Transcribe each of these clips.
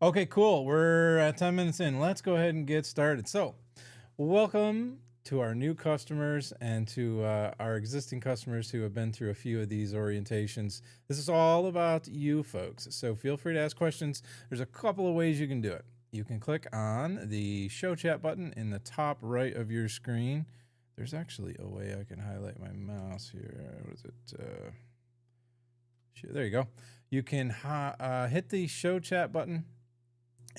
Okay, cool. We're 10 minutes in. Let's go ahead and get started. So, welcome to our new customers and to our existing customers who have been through a few of these orientations. This is all about you folks. So, feel free to ask questions. There's a couple of ways you can do it. You can click on the show chat button in the top right of your screen. There's actually a way I can highlight my mouse here. What is it? There you go. You can hit the show chat button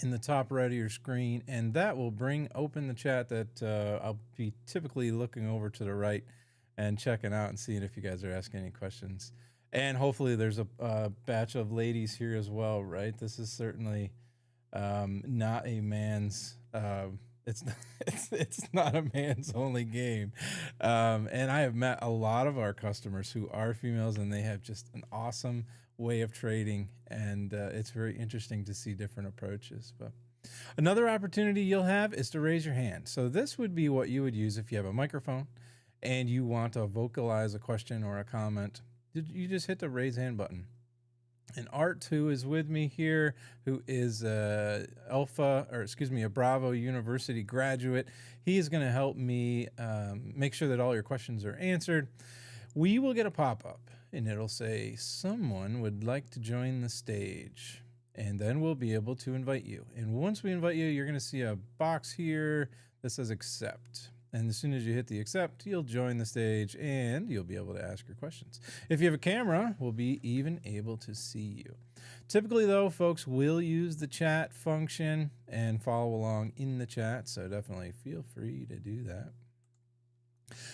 in the top right of your screen, and that will bring open the chat that I'll be typically looking over to the right and checking out and seeing if you guys are asking any questions. And hopefully there's a batch of ladies here as well, right? This is certainly not a man's it's not, it's not a man's only game. And I have met a lot of our customers who are females, and they have just an awesome way of trading, and it's very interesting to see different approaches. But another opportunity you'll have is to raise your hand. So this would be what you would use if you have a microphone and you want to vocalize a question or a comment. You just hit the raise hand button. And Art, who is with me here, who is a Bravo University graduate, he is going to help me make sure that all your questions are answered. We will get a pop-up, and it'll say, someone would like to join the stage. And then we'll be able to invite you. And once we invite you, you're going to see a box here that says accept. And as soon as you hit the accept, you'll join the stage and you'll be able to ask your questions. If you have a camera, we'll be even able to see you. Typically, though, folks will use the chat function and follow along in the chat, so definitely feel free to do that.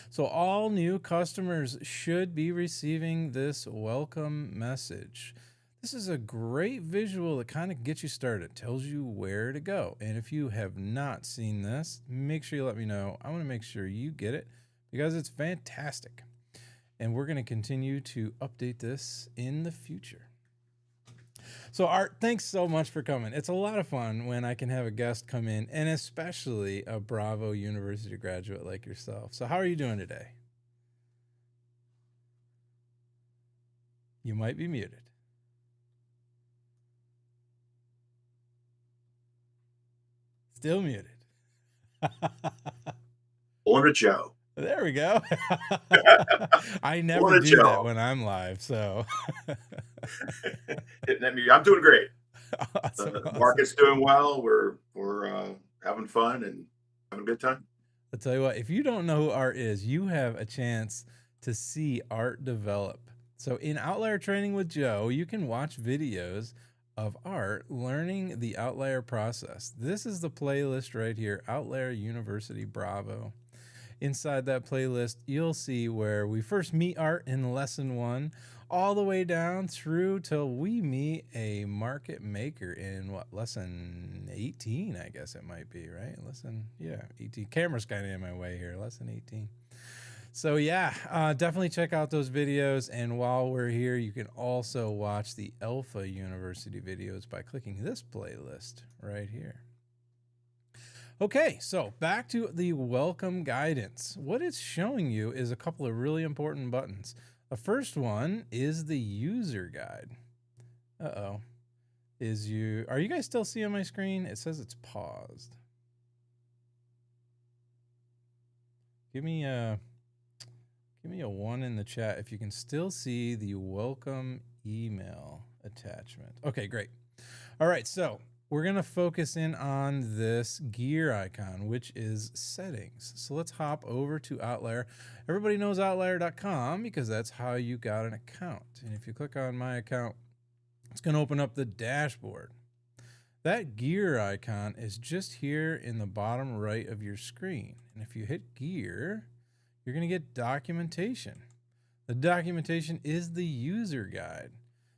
So all new customers should be receiving this welcome message. This is a great visual that kind of gets you started. It tells you where to go. And if you have not seen this, make sure you let me know. I want to make sure you get it because it's fantastic. And we're going to continue to update this in the future. So Art, thanks so much for coming. It's a lot of fun when I can have a guest come in, and especially a Bravo University graduate like yourself. So how are you doing today? You might be muted. Still muted. Order Joe. There we go. I never do that when I'm live, so. I'm doing great. Awesome, awesome. Market's doing well. We're having fun and having a good time. I'll tell you what, if you don't know who Art is, you have a chance to see Art develop. So in Outlier Training with Joe, you can watch videos of Art learning the outlier process. This is the playlist right here, Outlier University Bravo. Inside that playlist, you'll see where we first meet Art in lesson 1, all the way down through till we meet a market maker in lesson 18, I guess it might be, right? 18. Camera's kind of in my way here, lesson 18. So yeah, definitely check out those videos. And while we're here, you can also watch the Alpha University videos by clicking this playlist right here. Okay, so back to the welcome guidance. What it's showing you is a couple of really important buttons. The first one is the user guide. Are you guys still seeing my screen? It says it's paused. Give me a 1 in the chat if you can still see the welcome email attachment. Okay, great. All right, so we're going to focus in on this gear icon, which is settings. So let's hop over to Outlier. Everybody knows Outlier.com because that's how you got an account. And if you click on my account, it's going to open up the dashboard. That gear icon is just here in the bottom right of your screen. And if you hit gear, you're going to get documentation. The documentation is the user guide.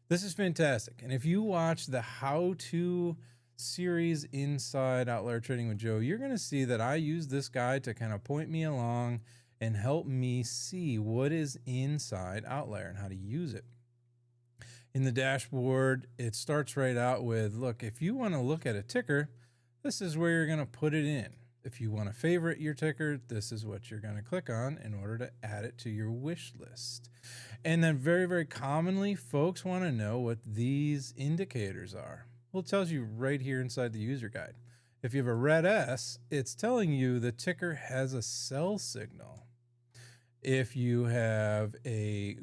This is fantastic. And if you watch the how-to series inside Outlier Trading with Joe, you're going to see that I use this guide to kind of point me along and help me see what is inside Outlier and how to use it. In the dashboard, it starts right out with, look, if you want to look at a ticker, this is where you're going to put it in. If you want to favorite your ticker, this is what you're going to click on in order to add it to your wish list. And then very, very commonly, folks want to know what these indicators are. Well, it tells you right here inside the user guide. If you have a red S, it's telling you the ticker has a sell signal. If you have a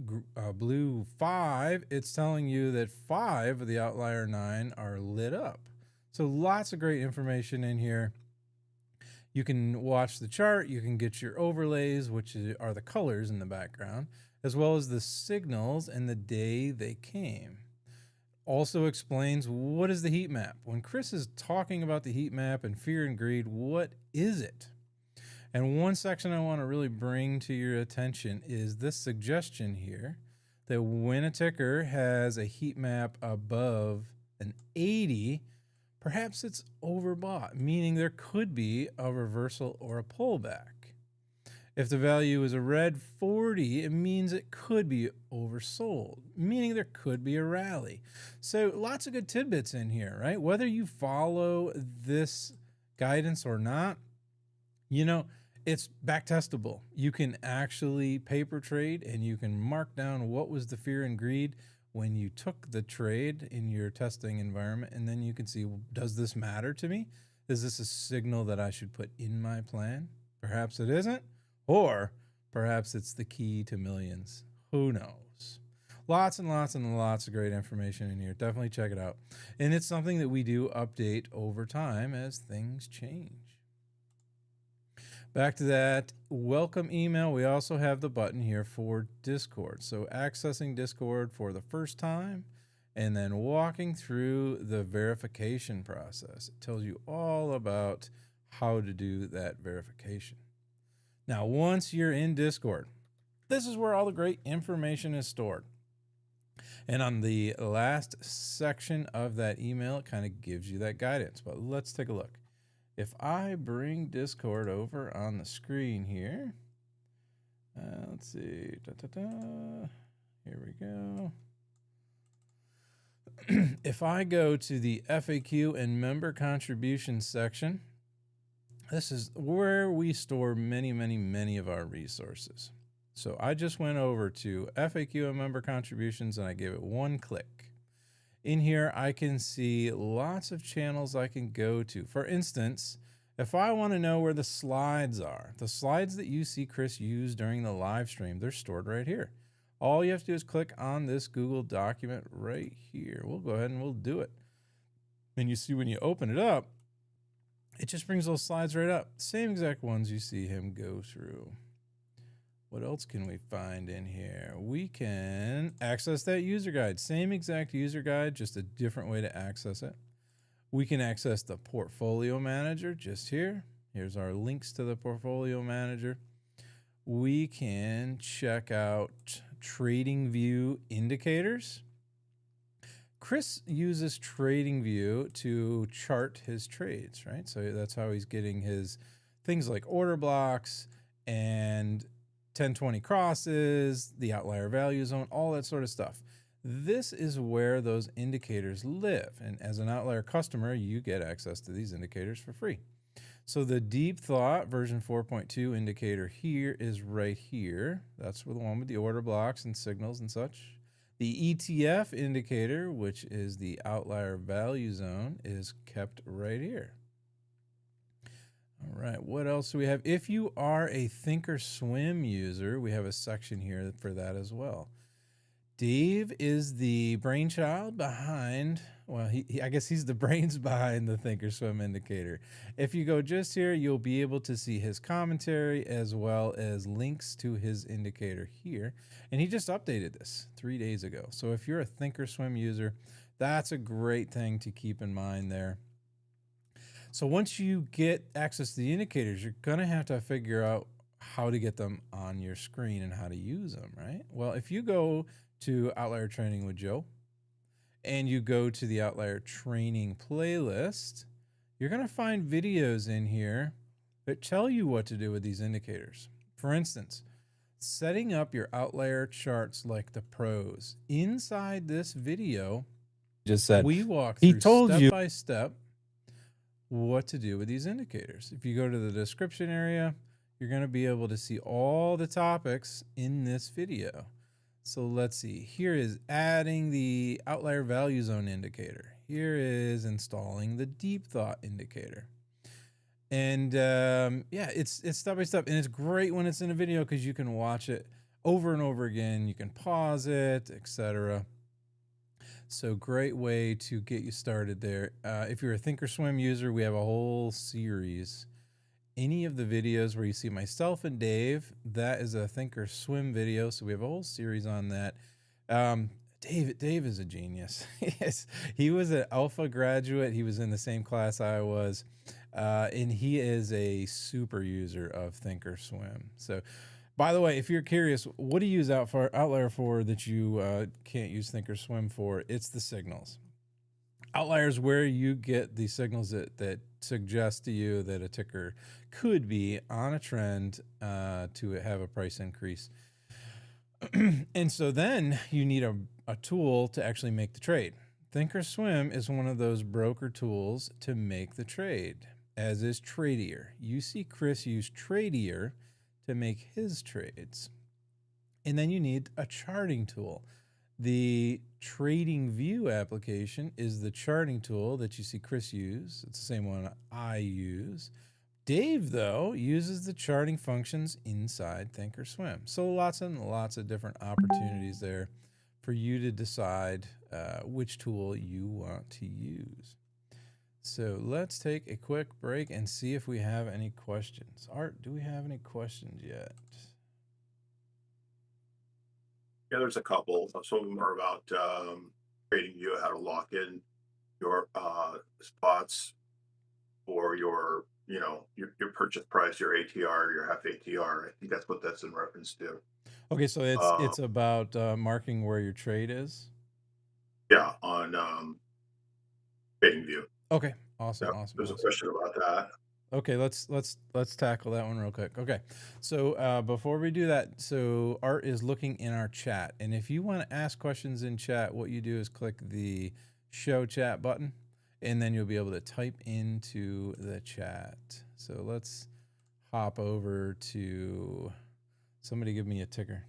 blue 5, it's telling you that 5 of the outlier 9 are lit up. So lots of great information in here. You can watch the chart. You can get your overlays, which are the colors in the background, as well as the signals and the day they came. Also explains what is the heat map. When Chris is talking about the heat map and fear and greed, what is it? And one section I want to really bring to your attention is this suggestion here that when a ticker has a heat map above an 80, perhaps it's overbought, meaning there could be a reversal or a pullback. If the value is a red 40, it means it could be oversold, meaning there could be a rally. So lots of good tidbits in here, right? Whether you follow this guidance or not, you know, it's back testable. You can actually paper trade and you can mark down what was the fear and greed when you took the trade in your testing environment. And then you can see, does this matter to me? Is this a signal that I should put in my plan? Perhaps it isn't, or perhaps it's the key to millions. Who knows? Lots and lots and lots of great information in here. Definitely check it out. And it's something that we do update over time as things change. Back to that welcome email, we also have the button here for Discord. So accessing Discord for the first time and then walking through the verification process. It tells you all about how to do that verification. Now, once you're in Discord, this is where all the great information is stored. And on the last section of that email, it kind of gives you that guidance. But let's take a look. If I bring Discord over on the screen here, let's see, here we go. If I go to the FAQ and member contributions section, this is where we store many, many, many of our resources. So I just went over to FAQ and member contributions and I gave it one click. In here, I can see lots of channels I can go to. For instance, if I want to know where the slides are, the slides that you see Chris use during the live stream, they're stored right here. All you have to do is click on this Google document right here. We'll go ahead and we'll do it. And you see when you open it up, it just brings those slides right up. Same exact ones you see him go through. What else can we find in here? We can access that user guide. Same exact user guide, just a different way to access it. We can access the Portfolio Manager just here. Here's our links to the Portfolio Manager. We can check out TradingView indicators. Chris uses TradingView to chart his trades, right? So that's how he's getting his things like order blocks and 1020 crosses, the outlier value zone, all that sort of stuff. This is where those indicators live. And as an outlier customer, you get access to these indicators for free. So the DeepThought version 4.2 indicator here is right here. That's the one with the order blocks and signals and such. The ETF indicator, which is the outlier value zone, is kept right here. All right, what else do we have? If you are a thinkorswim user, we have a section here for that as well. Dave is the brainchild behind, well, I guess he's the brains behind the thinkorswim indicator. If you go just here, you'll be able to see his commentary as well as links to his indicator here. And he just updated this 3 days ago. So if you're a thinkorswim user, that's a great thing to keep in mind there. So once you get access to the indicators, you're going to have to figure out how to get them on your screen and how to use them, right? Well, if you go to Outlier Training with Joe and you go to the Outlier Training playlist, you're going to find videos in here that tell you what to do with these indicators. For instance, setting up your outlier charts like the pros. Inside this video, Just said we walk he through told step you by step what to do with these indicators. If you go to the description area, you're going to be able to see all the topics in this video. So let's see. Here is adding the outlier value zone indicator. here is installing the DeepThought indicator. And yeah, it's step by step, and it's great when it's in a video because you can watch it over and over again. You can pause it, etc. So great way to get you started there. If you're a thinkorswim user, we have a whole series. Any of the videos where you see myself and Dave, that is a thinkorswim video. So we have a whole series on that. Dave is a genius. He was an alpha graduate. He was in the same class I was. And he is a super user of thinkorswim. So, by the way, if you're curious, what do you use Ovtlyr for that you can't use thinkorswim for? It's the signals. Outlier is where you get the signals that suggest to you that a ticker could be on a trend to have a price increase. And so then you need a tool to actually make the trade. thinkorswim is one of those broker tools to make the trade, as is Tradier. You see Chris use Tradier to make his trades. And then you need a charting tool. The TradingView application is the charting tool that you see Chris use. It's the same one I use. Dave, though, uses the charting functions inside thinkorswim. So lots and lots of different opportunities there for you to decide which tool you want to use. So let's take a quick break and see if we have any questions. Art, do we have any questions yet? Yeah, there's a couple. Some of them are about TradingView, how to lock in your spots for your purchase price, your ATR, your half ATR. I think that's what that's in reference to. Okay, so it's about marking where your trade is. Yeah, on TradingView. Okay, awesome, Yep, awesome. there's awesome. a question about that. Okay, let's tackle that one real quick. Okay, so before we do that, so Art is looking in our chat, and if you want to ask questions in chat, what you do is click the show chat button, and then you'll be able to type into the chat. So let's hop over to somebody give me a ticker.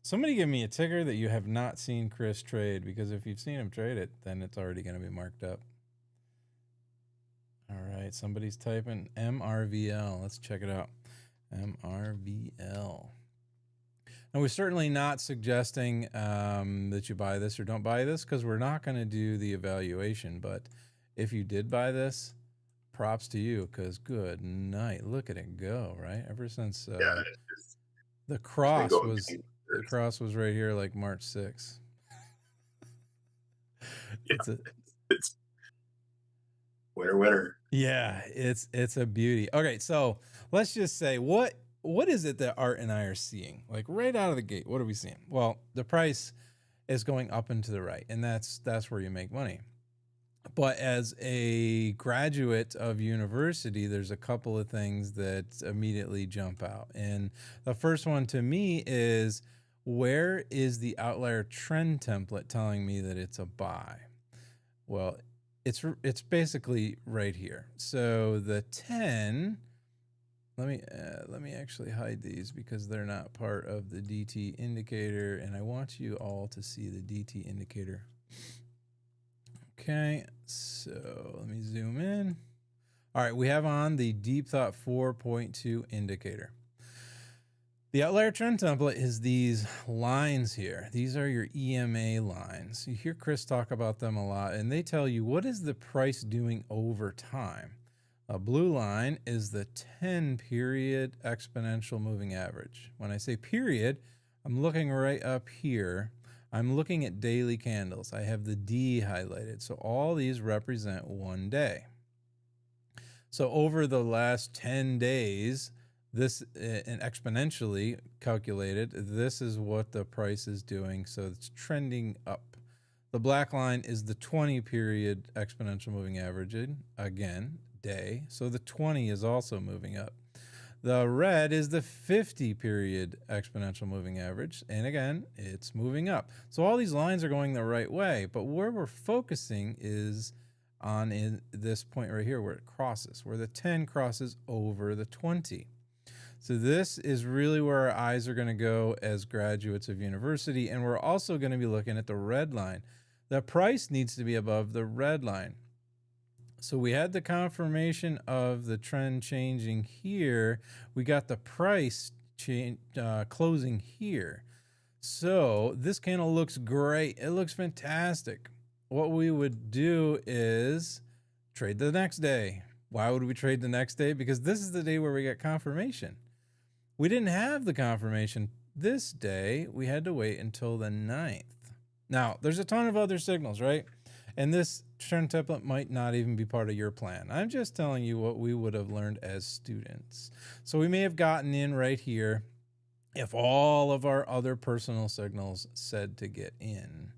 Somebody give me a ticker that you have not seen Chris trade, because if you've seen him trade it, then it's already going to be marked up. All right, somebody's typing MRVL. Let's check it out. MRVL. And we're certainly not suggesting that you buy this or don't buy this, because we're not going to do the evaluation. But if you did buy this, props to you, because good night. Look at it go, right? Ever since the cross was right here like March 6th. Yeah, it's winner. Yeah, it's a beauty. Okay, so let's just say what is it that Art and I are seeing? Like right out of the gate, what are we seeing? Well, the price is going up and to the right, and that's where you make money. But as a graduate of university, there's a couple of things that immediately jump out. And the first one to me is, where is the outlier trend template telling me that it's a buy? Well, it's basically right here. So the 10, let me actually hide these because they're not part of the DT indicator, and I want you all to see the DT indicator. Okay, so let me zoom in. All right, we have on the DeepThought 4.2 indicator. The outlier trend template is these lines here. These are your EMA lines. You hear Chris talk about them a lot, and they tell you what is the price doing over time. A blue line is the 10-period exponential moving average. When I say period, I'm looking right up here. I'm looking at daily candles. I have the D highlighted. So all these represent 1 day. So over the last 10 days, this and exponentially calculated, this is what the price is doing. So it's trending up. The black line is the 20-period exponential moving average, again, day. So the 20 is also moving up. The red is the 50-period exponential moving average. And again, it's moving up. So all these lines are going the right way. But where we're focusing is on in this point right here where it crosses, where the 10 crosses over the 20. So this is really where our eyes are going to go as graduates of university. And we're also going to be looking at the red line. The price needs to be above the red line. So we had the confirmation of the trend changing here. We got the price closing here. So this candle looks great. It looks fantastic. What we would do is trade the next day. Why would we trade the next day? Because this is the day where we got confirmation. We didn't have the confirmation this day. We had to wait until the 9th. Now, there's a ton of other signals, right? And this trend template might not even be part of your plan. I'm just telling you what we would have learned as students. So we may have gotten in right here if all of our other personal signals said to get in.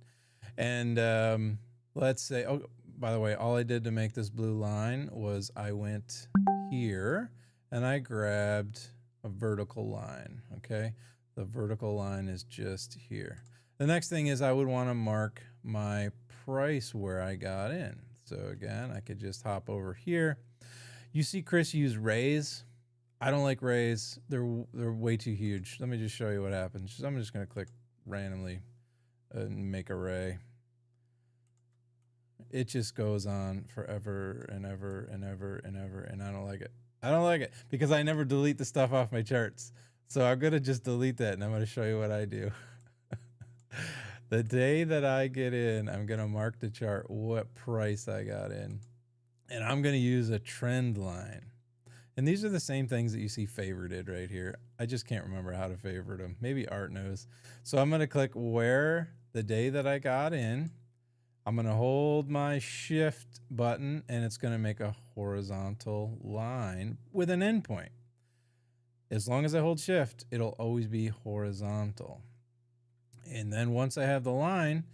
And let's say, oh, by the way, all I did to make this blue line was I went here and I grabbed a vertical line, okay? The vertical line is just here. The next thing is I would want to mark my price where I got in. So again, I could just hop over here. You see Chris use rays. I don't like rays. They're way too huge. Let me just show you what happens. I'm just going to click randomly and make a ray. It just goes on forever and ever and ever and ever, and I don't like it. I don't like it because I never delete the stuff off my charts. So I'm going to just delete that, and I'm going to show you what I do. The day that I get in, I'm going to mark the chart what price I got in, and I'm going to use a trend line. And these are the same things that you see favorited right here. I just can't remember how to favorite them. Maybe Art knows. So I'm going to click where the day that I got in. I'm going to hold my shift button, and it's going to make a horizontal line with an endpoint. As long as I hold shift, it'll always be horizontal. And then once I have the line,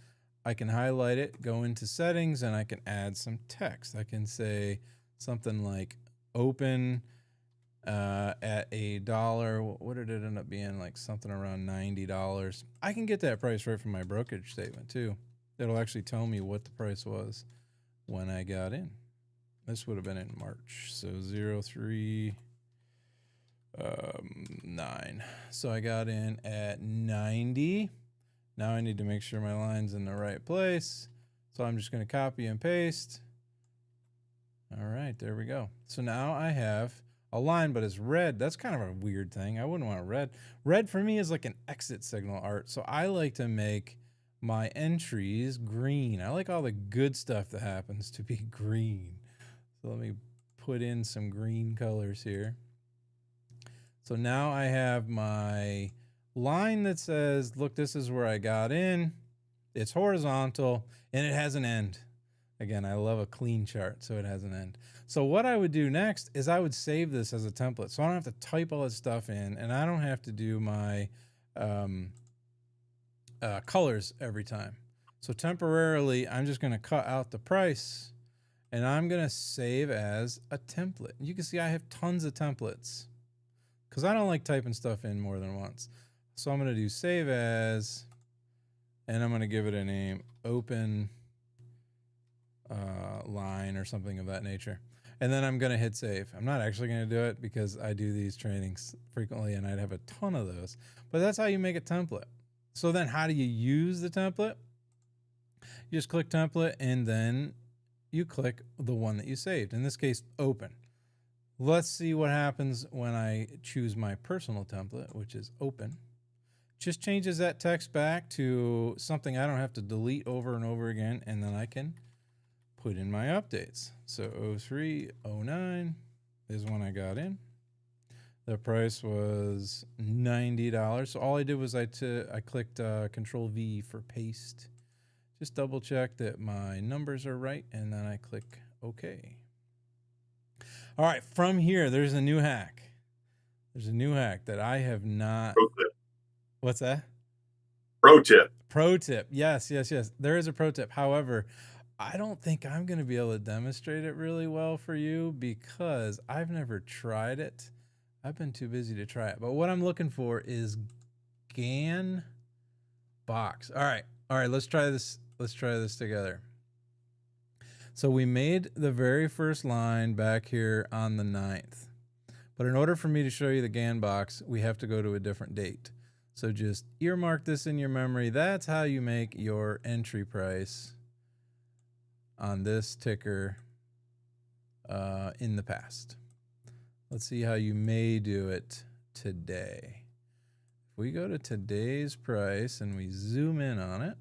I can highlight it, go into settings, and I can add some text. I can say something like open at $1. What did it end up being? Like something around $90. I can get that price right from my brokerage statement too. It'll actually tell me what the price was when I got in. This would have been in March. So 03/9. So I got in at 90. Now I need to make sure my line's in the right place. So I'm just going to copy and paste. All right, there we go. So now I have a line, but it's red. That's kind of a weird thing. I wouldn't want red. Red for me is like an exit signal, Art. So I like to make my entries green. I like all the good stuff that happens to be green. So let me put in some green colors here. So now I have my line that says, look, this is where I got in. It's horizontal and it has an end. Again, I love a clean chart, so it has an end. So what I would do next is I would save this as a template. So I don't have to type all this stuff in, and I don't have to do my colors every time. So temporarily, I'm just going to cut out the price, and I'm going to save as a template. You can see I have tons of templates because I don't like typing stuff in more than once. So I'm going to do save as, and I'm going to give it a name, open line or something of that nature. And then I'm going to hit save. I'm not actually going to do it because I do these trainings frequently and I'd have a ton of those. But that's how you make a template. So then how do you use the template? You just click template and then you click the one that you saved. In this case, open. Let's see what happens when I choose my personal template, which is open. Just changes that text back to something I don't have to delete over and over again, and then I can put in my updates. So 03/09 is when I got in. The price was $90. So all I did was I clicked Control V for paste. Just double check that my numbers are right, and then I click OK. All right, from here, there's a new hack. There's a new hack that I have not. Pro tip. What's that? Pro tip. Pro tip. Yes. There is a pro tip. However, I don't think I'm going to be able to demonstrate it really well for you because I've never tried it. I've been too busy to try it. But what I'm looking for is Gann box. All right. Let's try this. Let's try this together. So we made the very first line back here on the 9th. But in order for me to show you the Gann box, we have to go to a different date. So just earmark this in your memory. That's how you make your entry price on this ticker in the past. Let's see how you may do it today. If we go to today's price and we zoom in on it,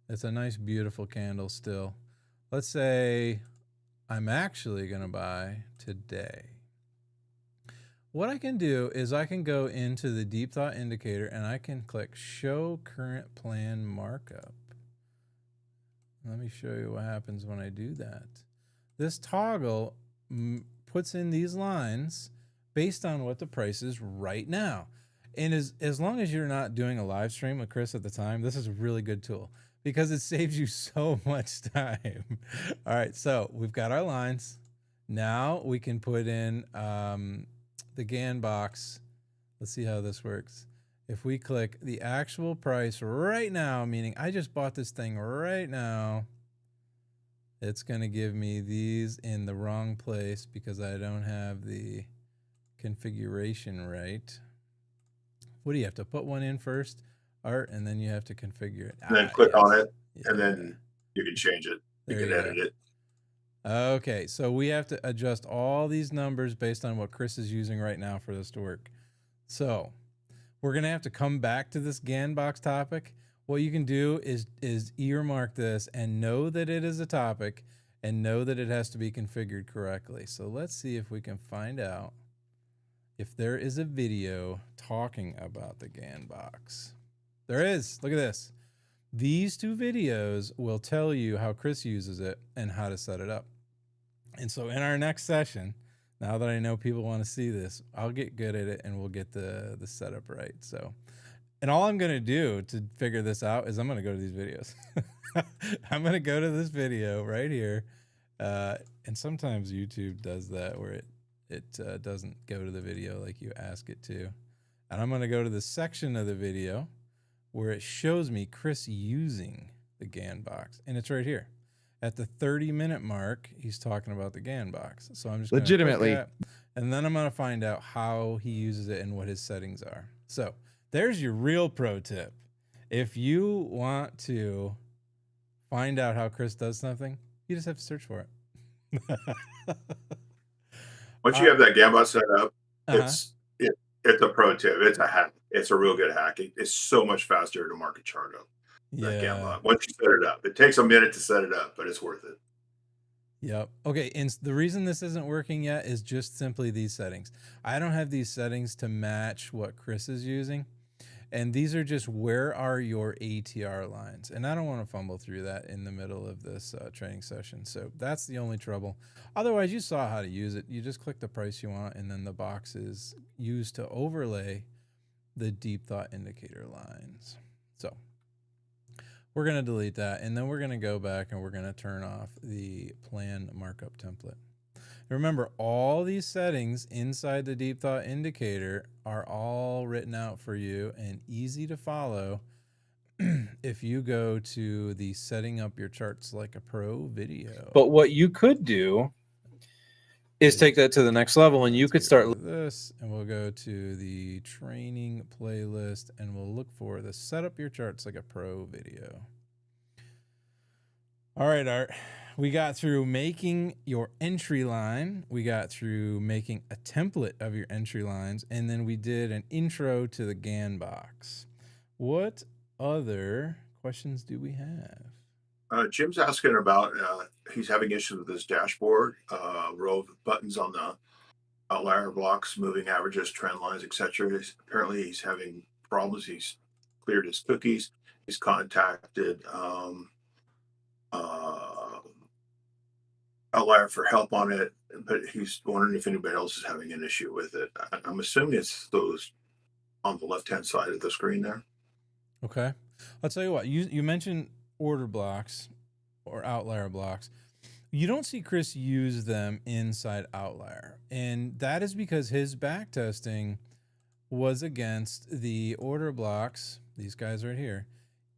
it's a nice, beautiful candle still. Let's say I'm actually going to buy today. What I can do is I can go into the DeepThought indicator and I can click Show Current Plan Markup. Let me show you what happens when I do that. This toggle puts in these lines based on what the price is right now. And as long as you're not doing a live stream with Chris at the time, this is a really good tool because it saves you so much time. All right, so we've got our lines. Now we can put in the Gann box. Let's see how this works. If we click the actual price right now, meaning I just bought this thing right now, it's going to give me these in the wrong place because I don't have the configuration right. What do you have to put one in first, Art, and then you have to configure it? And then click on it, and then you can change it. You can edit it. Okay, so we have to adjust all these numbers based on what Chris is using right now for this to work. So we're going to have to come back to this Gann box topic. What you can do is earmark this and know that it is a topic and know that it has to be configured correctly. So let's see if we can find out if there is a video talking about the Gann box. There is. Look at this. These two videos will tell you how Chris uses it and how to set it up. And so in our next session, now that I know people want to see this, I'll get good at it and we'll get the setup right. So, and all I'm going to do to figure this out is I'm going to go to these videos. I'm going to go to this video right here. And sometimes YouTube does that where it doesn't go to the video like you ask it to. And I'm going to go to the section of the video where it shows me Chris using the Gann box. And it's right here. At the 30-minute mark, he's talking about the Gann box. So I'm just legitimately, and then I'm going to find out how he uses it and what his settings are. So there's your real pro tip. If you want to find out how Chris does something, you just have to search for it. Once you have that Gann box set up, it's a pro tip. It's a hack. It's a real good hack. It's so much faster to market chart up. Yeah. Once you set it up, it takes a minute to set it up, but it's worth it. Yep. Okay. And the reason this isn't working yet is just simply these settings. I don't have these settings to match what Chris is using. And these are just where are your ATR lines. And I don't want to fumble through that in the middle of this training session. So that's the only trouble. Otherwise, you saw how to use it. You just click the price you want, and then the box is used to overlay the DeepThought indicator lines. So we're going to delete that, and then we're going to go back and we're going to turn off the plan markup template. Remember, all these settings inside the DeepThought indicator are all written out for you and easy to follow if you go to the setting up your charts like a pro video. But what you could do is take that to the next level, and you could start this, and we'll go to the training playlist and we'll look for the set up your charts like a pro video. All right, Art. We got through making your entry line. We got through making a template of your entry lines. And then we did an intro to the Gann box. What other questions do we have? Jim's asking about, he's having issues with his dashboard, row of buttons on the outlier blocks, moving averages, trend lines, etc. Apparently he's having problems. He's cleared his cookies. He's contacted Outlier for help on it, but he's wondering if anybody else is having an issue with it. I'm assuming it's those on the left-hand side of the screen there. Okay. I'll tell you what, you mentioned order blocks or outlier blocks. You don't see Chris use them inside Outlier. And that is because his backtesting was against the order blocks, these guys right here,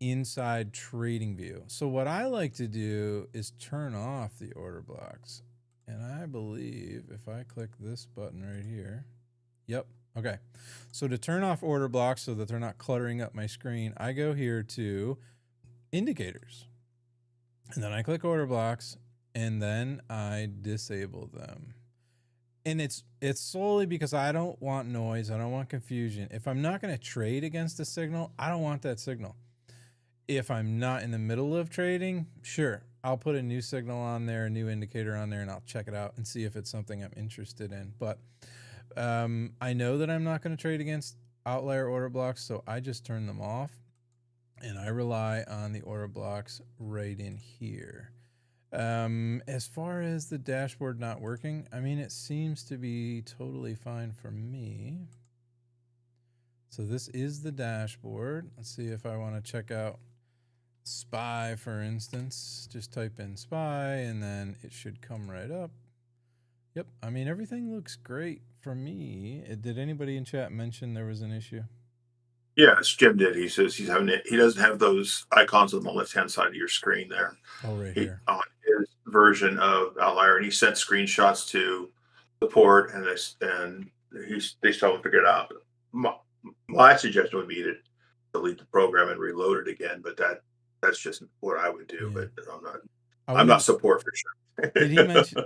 inside TradingView. So what I like to do is turn off the order blocks. And I believe if I click this button right here, yep, okay. So to turn off order blocks so that they're not cluttering up my screen, I go here to indicators. And then I click order blocks, and then I disable them. And it's solely because I don't want noise. I don't want confusion. If I'm not going to trade against a signal, I don't want that signal. If I'm not in the middle of trading, sure, I'll put a new signal on there, a new indicator on there, and I'll check it out and see if it's something I'm interested in. But I know that I'm not going to trade against outlier order blocks, so I just turn them off, and I rely on the order blocks right in here. As far as the dashboard not working, I mean, it seems to be totally fine for me. So this is the dashboard. Let's see if I want to check out SPY, for instance. Just type in SPY, and then it should come right up. Yep, I mean, everything looks great for me. Did anybody in chat mention there was an issue? Yes, Jim did. He says he doesn't have those icons on the left-hand side of your screen there. Oh, right here. On his version of Outlier, and he sent screenshots to support, and they still haven't figured it out. My suggestion would be to delete the program and reload it again, but that's just what I would do. Yeah. But I'm not support for sure.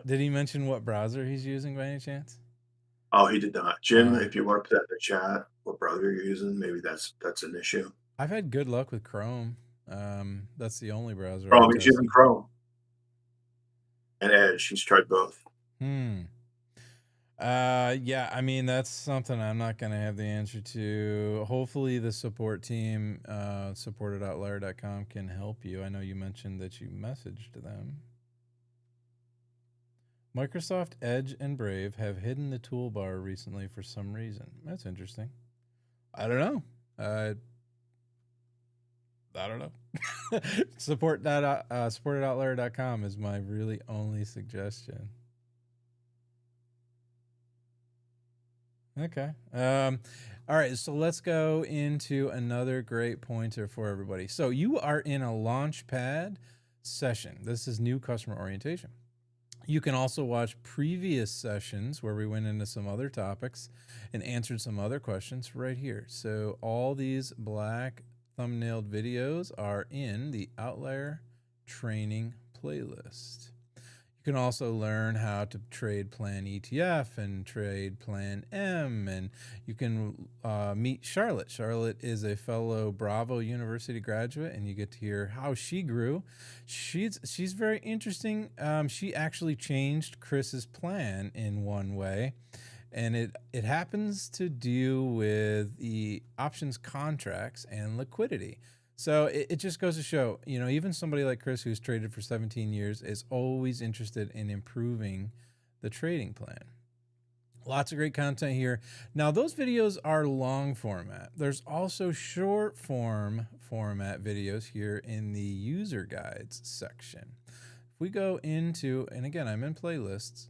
Did he mention what browser he's using by any chance? Oh, he did not. Jim, if you want to put that in the chat, what browser you're using, maybe that's an issue. I've had good luck with Chrome. That's the only browser. Oh, he's using Chrome and Edge. He's tried both. Yeah, I mean, that's something I'm not going to have the answer to. Hopefully the support team, support@outlier.com, can help you. I know you mentioned that you messaged them. Microsoft Edge and Brave have hidden the toolbar recently for some reason. That's interesting. I don't know. I don't know. support@outlier.com is my really only suggestion. Okay. All right. So let's go into another great pointer for everybody. So you are in a Launchpad session. This is new customer orientation. You can also watch previous sessions where we went into some other topics and answered some other questions right here. So all these black thumbnailed videos are in the Outlier training playlist. You can also learn how to trade Plan ETF and trade Plan M, and you can meet Charlotte. Charlotte is a fellow Bravo University graduate, and you get to hear how she grew. She's very interesting. She actually changed Chris's plan in one way, and it happens to do with the options contracts and liquidity. So it just goes to show, even somebody like Chris, who's traded for 17 years, is always interested in improving the trading plan. Lots of great content here. Now, those videos are long format. There's also short format videos here in the user guides section. If we go into, and again, I'm in playlists.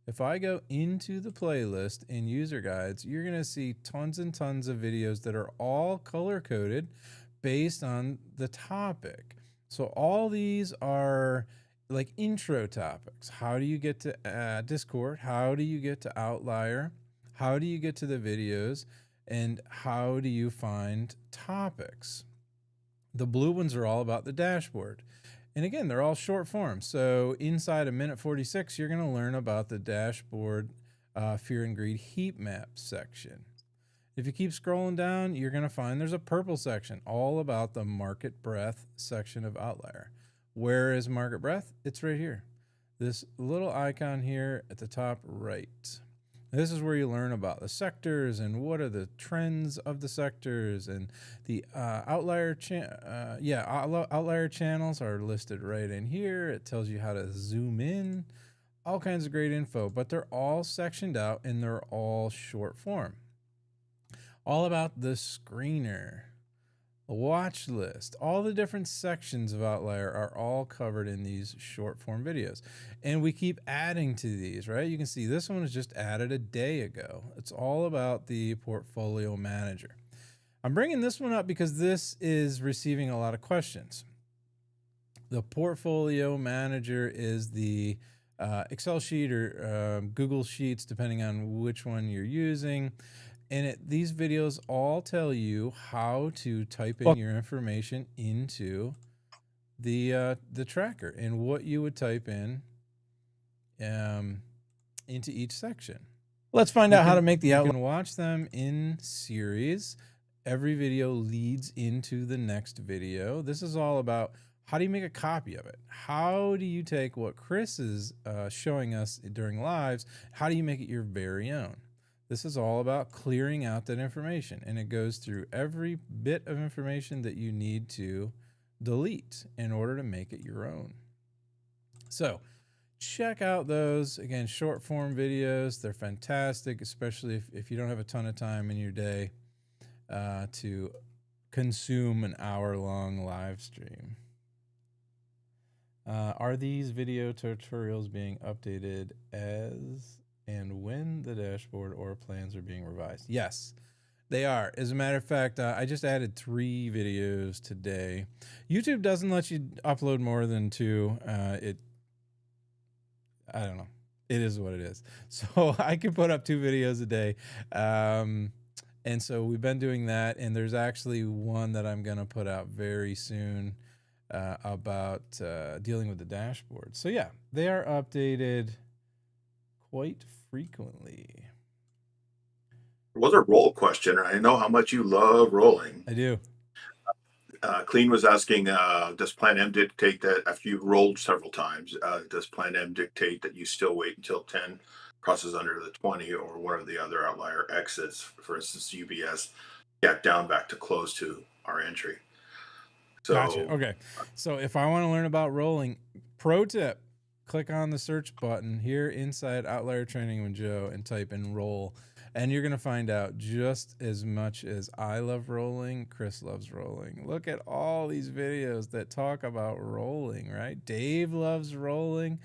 If I go into the playlist in user guides, you're going to see tons and tons of videos that are all color-coded based on the topic. So all these are like intro topics. How do you get to Discord? How do you get to Outlier? How do you get to the videos? And how do you find topics? The blue ones are all about the dashboard. And again, they're all short form. So inside a minute 46, you're going to learn about the dashboard fear and greed heat map section. If you keep scrolling down, you're going to find there's a purple section all about the market breadth section of Outlier. Where is market breadth? It's right here. This little icon here at the top right. This is where you learn about the sectors and what are the trends of the sectors, and the outlier channels are listed right in here. It tells you how to zoom in, all kinds of great info, but they're all sectioned out and they're all short form. All about the screener, watch list, all the different sections of Outlier are all covered in these short form videos. And we keep adding to these, right? You can see this one was just added a day ago. It's all about the Portfolio Manager. I'm bringing this one up because this is receiving a lot of questions. The Portfolio Manager is the Excel sheet or Google Sheets, depending on which one you're using. And these videos all tell you how to type in your information into the tracker and what you would type in into each section. Let's find out how to make the outline. You can watch them in series. Every video leads into the next video. This is all about how do you make a copy of it? How do you take what Chris is showing us during lives? How do you make it your very own? This is all about clearing out that information, and it goes through every bit of information that you need to delete in order to make it your own. So check out those, again, short form videos. They're fantastic, especially if you don't have a ton of time in your day to consume an hour-long live stream. Are these video tutorials being updated as and when the dashboard or plans are being revised? Yes, they are. As a matter of fact, I just added 3 videos today. YouTube doesn't let you upload more than 2. I don't know. It is what it is. So I can put up 2 videos a day. And so we've been doing that. And there's actually one that I'm going to put out very soon about dealing with the dashboard. So yeah, they are updated quite frequently. There was a roll question. I know how much you love rolling. I do. Clean was asking, does Plan M dictate that after you've rolled several times, does Plan M dictate that you still wait until 10 crosses under the 20 or one of the other outlier exits, for instance, UBS, gap down back to close to our entry? So, gotcha. Okay. So if I want to learn about rolling, pro tip, click on the search button here inside Outlier Training with Joe and type in roll. And you're going to find out just as much as I love rolling, Chris loves rolling. Look at all these videos that talk about rolling, right? Dave loves rolling.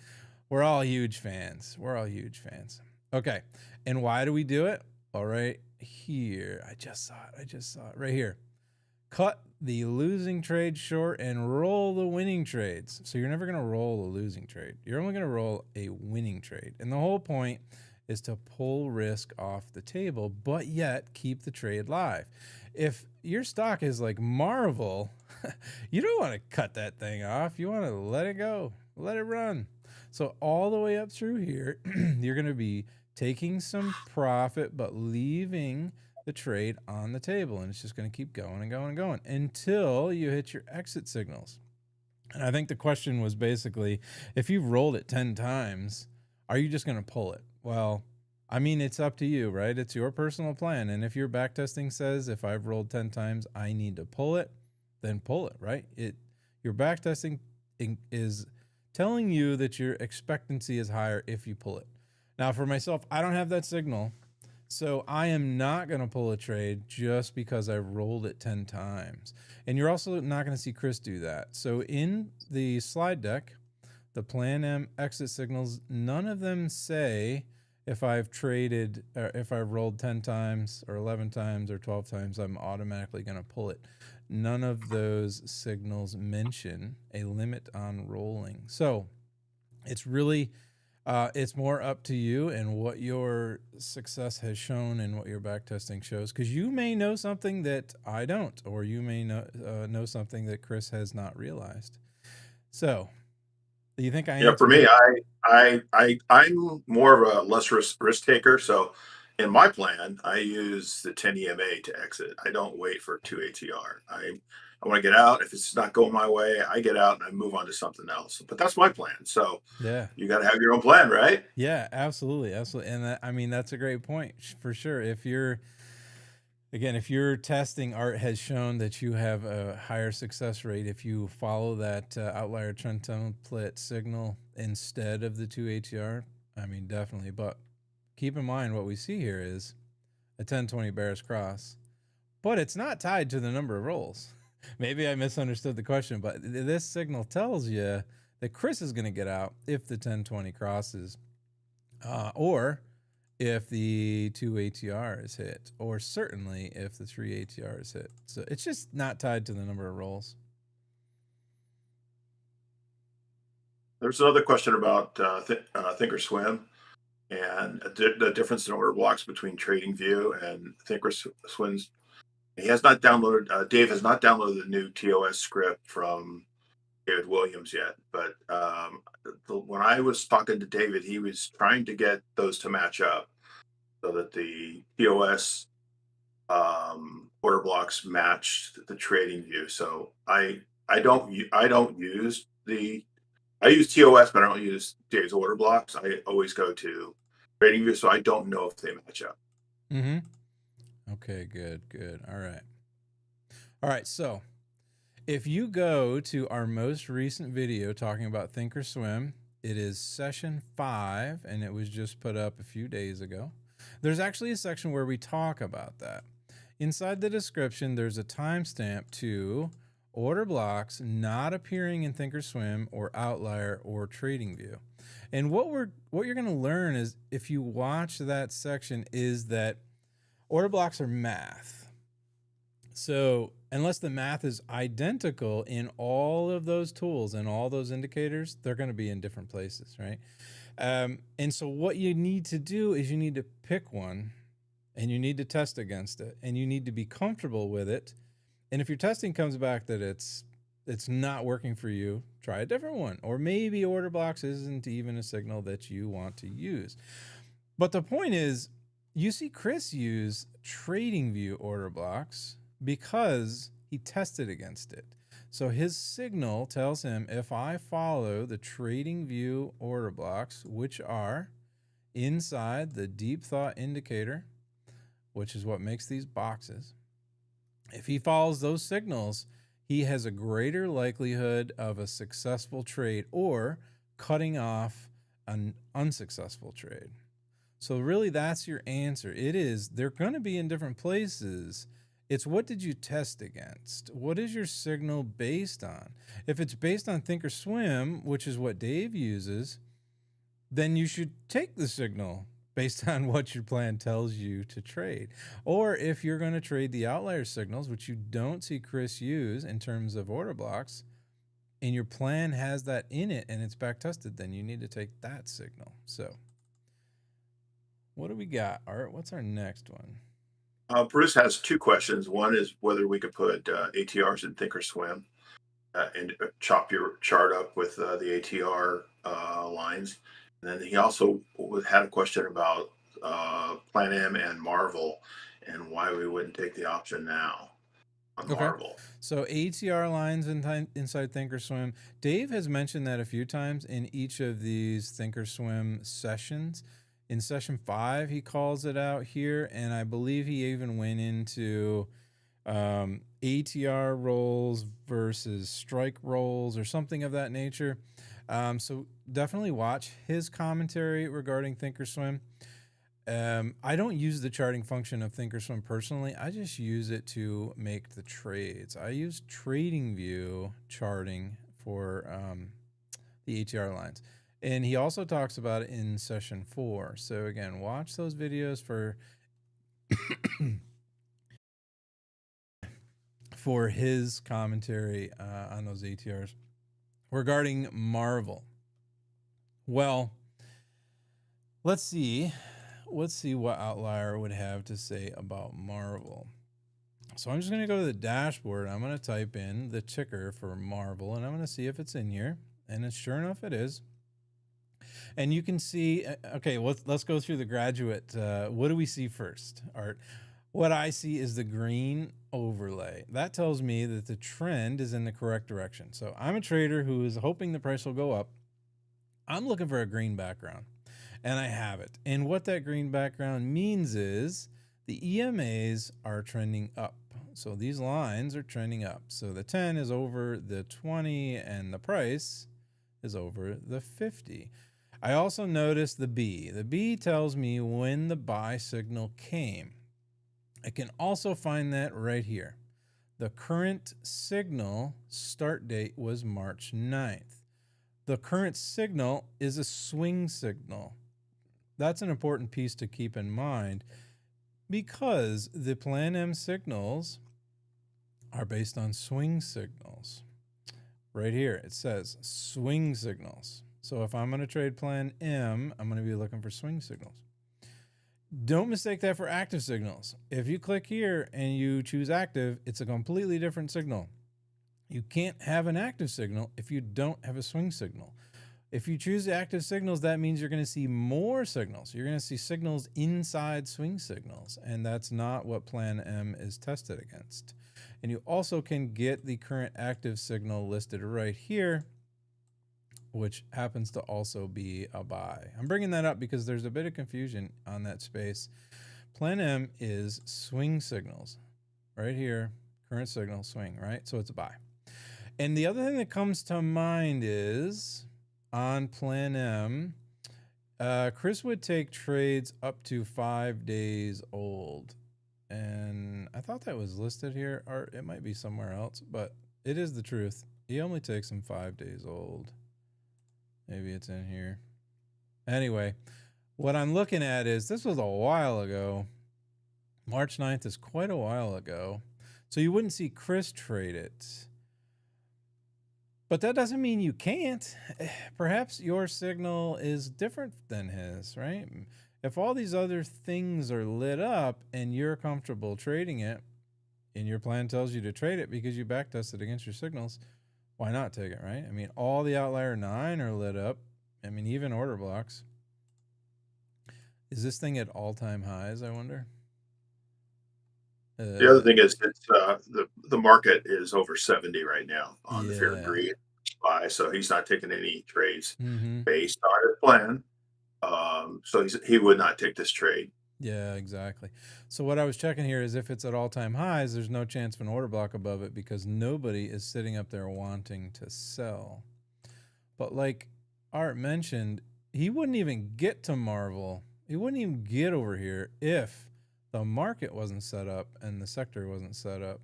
We're all huge fans. We're all huge fans. Okay. And why do we do it? All right here. I just saw it right here. Cut the losing trade short and roll the winning trades. So you're never going to roll a losing trade. You're only going to roll a winning trade. And the whole point is to pull risk off the table, but yet keep the trade live. If your stock is like Marvel, you don't want to cut that thing off. You want to let it go, let it run. So all the way up through here, you're going to be taking some profit, but leaving the trade on the table. And it's just going to keep going and going and going until you hit your exit signals. And I think the question was basically, if you've rolled it 10 times, are you just going to pull it? Well, I mean, it's up to you, right? It's your personal plan. And if your backtesting says, if I've rolled 10 times, I need to pull it, then pull it, right? Your backtesting is telling you that your expectancy is higher if you pull it. Now, for myself, I don't have that signal. So I am not going to pull a trade just because I rolled it 10 times. And you're also not going to see Chris do that. So in the slide deck, the Plan M exit signals, none of them say if I've traded, or if I've rolled 10 times or 11 times or 12 times, I'm automatically going to pull it. None of those signals mention a limit on rolling. So it's really, it's more up to you and what your success has shown and what your backtesting shows, because you may know something that I don't, or you may know something that Chris has not realized. So do you think I yeah, for me, I'm more of a less risk taker. So in my plan, I use the 10 EMA to exit. I don't wait for 2 ATR. I want to get out. If it's not going my way, I get out and I move on to something else. But that's my plan. So yeah, you got to have your own plan, right? Yeah, absolutely. Absolutely. And that, I mean, that's a great point for sure. If you're testing, art has shown that you have a higher success rate if you follow that outlier trend template signal instead of the 2 ATR. I mean, definitely. But keep in mind what we see here is a 10-20 bearish cross, but it's not tied to the number of rolls. Maybe I misunderstood the question, but this signal tells you that Chris is going to get out if the 10-20 crosses, or if the 2 ATR is hit, or certainly if the 3 ATR is hit. So it's just not tied to the number of rolls. There's another question about thinkorswim and the difference in order blocks between TradingView and thinkorswim's. He has not downloaded. Dave has not downloaded the new TOS script from David Williams yet, but when I was talking to David, he was trying to get those to match up so that the POS order blocks matched the trading view. So I don't use I use TOS, but I don't use Dave's order blocks. I always go to trading view, so I don't know if they match up. Mm-hmm. Okay, good. All right, so if you go to our most recent video talking about thinkorswim, it is session 5, and it was just put up a few days ago. There's actually a section where we talk about that. Inside the description, there's a timestamp to order blocks not appearing in thinkorswim or Ovtlyr or TradingView. And what you're going to learn is, if you watch that section, is that order blocks are math. So unless the math is identical in all of those tools and all those indicators, they're going to be in different places, right? And so what you need to do is you need to pick one, and you need to test against it, and you need to be comfortable with it. And if your testing comes back that it's not working for you, try a different one. Or maybe order blocks isn't even a signal that you want to use. But the point is, you see Chris use TradingView order blocks because he tested against it. So his signal tells him, if I follow the TradingView order blocks, which are inside the DeepThought indicator, which is what makes these boxes, if he follows those signals, he has a greater likelihood of a successful trade or cutting off an unsuccessful trade. So really, that's your answer. They're going to be in different places. It's what did you test against? What is your signal based on? If it's based on thinkorswim, which is what Dave uses, then you should take the signal based on what your plan tells you to trade. Or if you're going to trade the outlier signals, which you don't see Chris use in terms of order blocks, and your plan has that in it and it's back tested, then you need to take that signal. So what do we got, Art? What's our next one? Bruce has 2 questions. One is whether we could put ATRs in thinkorswim and chop your chart up with the ATR lines. And then he also had a question about Plan M and MRVL and why we wouldn't take the option now on MRVL. So ATR lines inside thinkorswim. Dave has mentioned that a few times in each of these thinkorswim sessions. In session 5, he calls it out here, and I believe he even went into ATR rolls versus strike rolls or something of that nature. So definitely watch his commentary regarding thinkorswim. I don't use the charting function of thinkorswim personally. I just use it to make the trades. I use TradingView charting for the ATR lines. And he also talks about it in session 4. So again, watch those videos for for his commentary on those ATRs. Regarding MRVL, well, let's see what Ovtlyr would have to say about MRVL. So I'm just going to go to the dashboard. I'm going to type in the ticker for MRVL, and I'm going to see if it's in here. And sure enough, it is. And you can see, okay, let's go through the graduate. What do we see first, Art? What I see is the green overlay. That tells me that the trend is in the correct direction. So I'm a trader who is hoping the price will go up. I'm looking for a green background, and I have it. And what that green background means is the EMAs are trending up. So these lines are trending up. So the 10 is over the 20, and the price is over the 50. I also noticed the B. The B tells me when the buy signal came. I can also find that right here. The current signal start date was March 9th. The current signal is a swing signal. That's an important piece to keep in mind because the Plan M signals are based on swing signals. Right here, it says swing signals. So if I'm going to trade Plan M, I'm going to be looking for swing signals. Don't mistake that for active signals. If you click here and you choose active, it's a completely different signal. You can't have an active signal if you don't have a swing signal. If you choose the active signals, that means you're going to see more signals. You're going to see signals inside swing signals, and that's not what Plan M is tested against. And you also can get the current active signal listed right here, which happens to also be a buy. I'm bringing that up because there's a bit of confusion on that space. Plan M is swing signals right here, current signal swing, right? So it's a buy. And the other thing that comes to mind is on Plan M, Chris would take trades up to 5 days old. And I thought that was listed here, or it might be somewhere else, but it is the truth. He only takes them 5 days old. Maybe it's in here. Anyway, what I'm looking at is, this was a while ago. March 9th is quite a while ago. So you wouldn't see Chris trade it. But that doesn't mean you can't. Perhaps your signal is different than his, right? If all these other things are lit up and you're comfortable trading it, and your plan tells you to trade it because you backtested against your signals, why not take it, right? I mean, all the outlier 9 are lit up. I mean, even order blocks. Is this thing at all-time highs, I wonder? The other thing is, it's the market is over 70 right now on the fear and greed SPY, so he's not taking any trades based on his plan. So he would not take this trade. Yeah, exactly. So what I was checking here is, if it's at all-time highs, there's no chance of an order block above it because nobody is sitting up there wanting to sell. But like Art mentioned, he wouldn't even get to Marvel. He wouldn't even get over here if the market wasn't set up and the sector wasn't set up.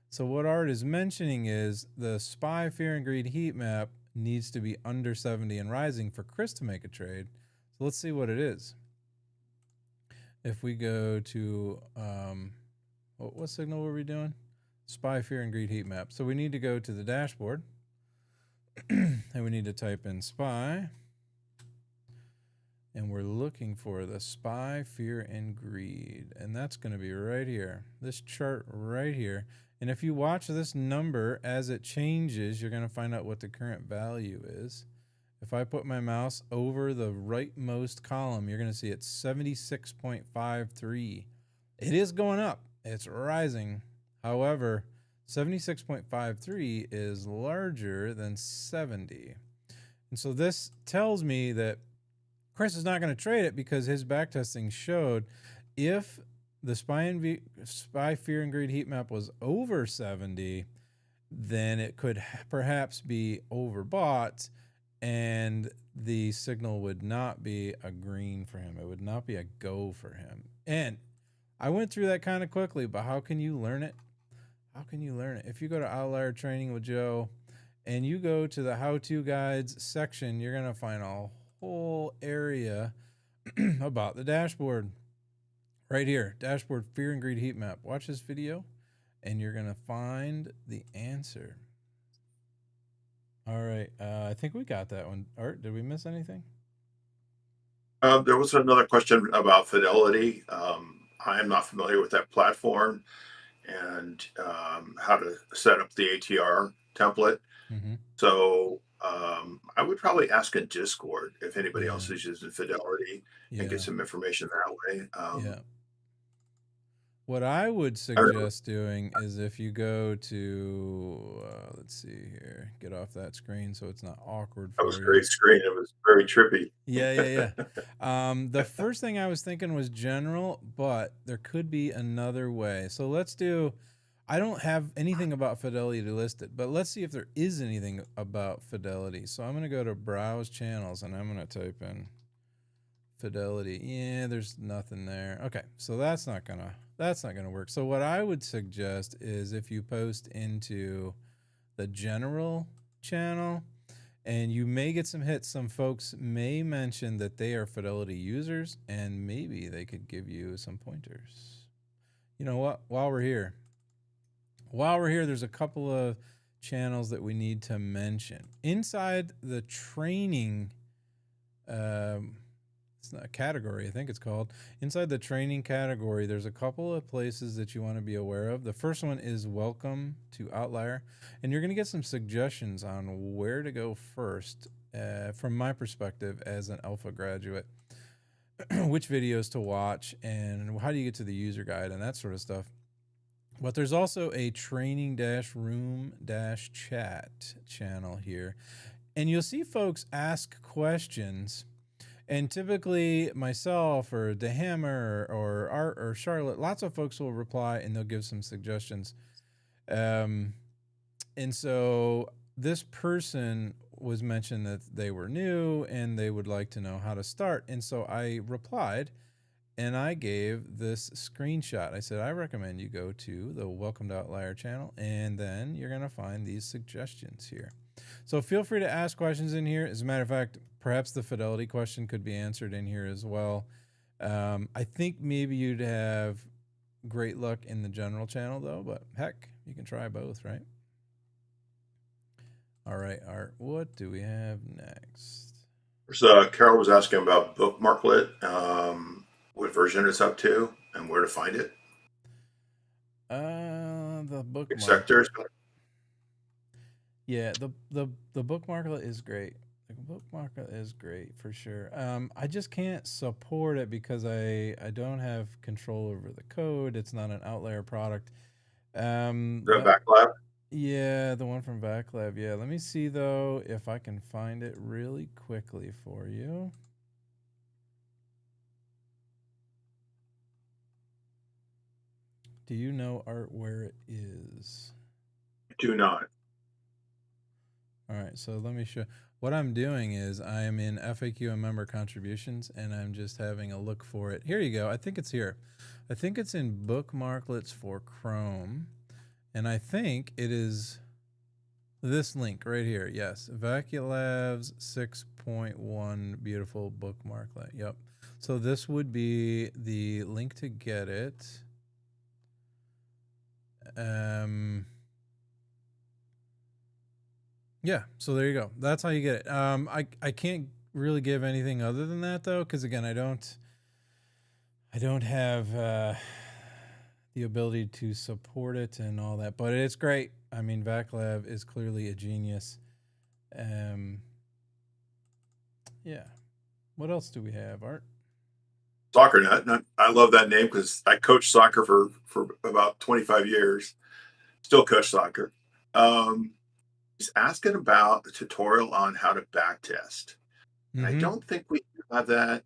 So what Art is mentioning is the SPY fear and greed heat map needs to be under 70 and rising for Chris to make a trade. So let's see what it is. If we go to, what signal were we doing? SPY fear and greed heat map. So we need to go to the dashboard and we need to type in SPY. And we're looking for the SPY fear and greed. And that's going to be right here. This chart right here. And if you watch this number as it changes, you're going to find out what the current value is. If I put my mouse over the rightmost column, you're going to see it's 76.53. It is going up. It's rising. However, 76.53 is larger than 70. And so this tells me that Chris is not going to trade it because his backtesting showed if the SPY fear and greed heat map was over 70, then it could perhaps be overbought and the signal would not be a green for him. It would not be a go for him. And I went through that kind of quickly, but how can you learn it? How can you learn it? If you go to Outlier Training with Joe and you go to the how-to guides section, you're going to find a whole area about the dashboard right here. Dashboard fear and greed heat map. Watch this video and you're going to find the answer. All right. I think we got that one. Art, did we miss anything? There was another question about Fidelity. I am not familiar with that platform and how to set up the ATR template. So I would probably ask in Discord if anybody else is using Fidelity and get some information that way. What I would suggest doing is, if you go to, let's see here, get off that screen so it's not awkward for you. That was a great screen. It was very trippy. Yeah. The first thing I was thinking was general, but there could be another way. So let's do, I don't have anything about Fidelity listed, but let's see if there is anything about Fidelity. So I'm going to go to Browse Channels and I'm going to type in Fidelity. Yeah, there's nothing there. Okay, so that's not gonna work. So what I would suggest is, if you post into the general channel and you may get some hits, some folks may mention that they are Fidelity users and maybe they could give you some pointers. You know what? While we're here, there's a couple of channels that we need to mention. Inside the training it's not a category, I think it's called. Inside the training category, there's a couple of places that you want to be aware of. The first one is Welcome to Ovtlyr, and you're going to get some suggestions on where to go first. From my perspective as an alpha graduate, which videos to watch and how do you get to the user guide and that sort of stuff. But there's also a training-room-chat channel here. And you'll see folks ask questions. And typically myself or DeHammer or Art or Charlotte, lots of folks will reply and they'll give some suggestions. And so this person was mentioned that they were new and they would like to know how to start. And so I replied and I gave this screenshot. I said, I recommend you go to the Welcome to Ovtlyr channel, and then you're going to find these suggestions here. So feel free to ask questions in here. As a matter of fact, perhaps the fidelity question could be answered in here as well. I think maybe you'd have great luck in the general channel though, but heck, you can try both, right? All right, Art, what do we have next? So Carol was asking about bookmarklet, what version it's up to and where to find it. The bookmark sectors. Yeah, the bookmarklet is great. The bookmarklet is great for sure. I just can't support it because I don't have control over the code. It's not an Ovtlyr product. The Vaclav. Yeah, the one from Vaclav. Yeah, let me see though if I can find it really quickly for you. Do you know, Art, where it is? Do not. All right, so let me show. What I'm doing is I am in FAQ and member contributions, and I'm just having a look for it. Here you go. I think it's here. I think it's in bookmarklets for Chrome, and I think it is this link right here. Yes, Vaclav's 6.1 beautiful bookmarklet. Yep. So this would be the link to get it. Yeah, so there you go. That's how you get it. I can't really give anything other than that though, because again, I don't have the ability to support it and all that, but it's great. I mean, Vaclav is clearly a genius. Yeah. What else do we have, Art? Soccer Net. I love that name because I coached soccer for about 25 years. Still coach soccer. He's asking about the tutorial on how to backtest. I don't think we have that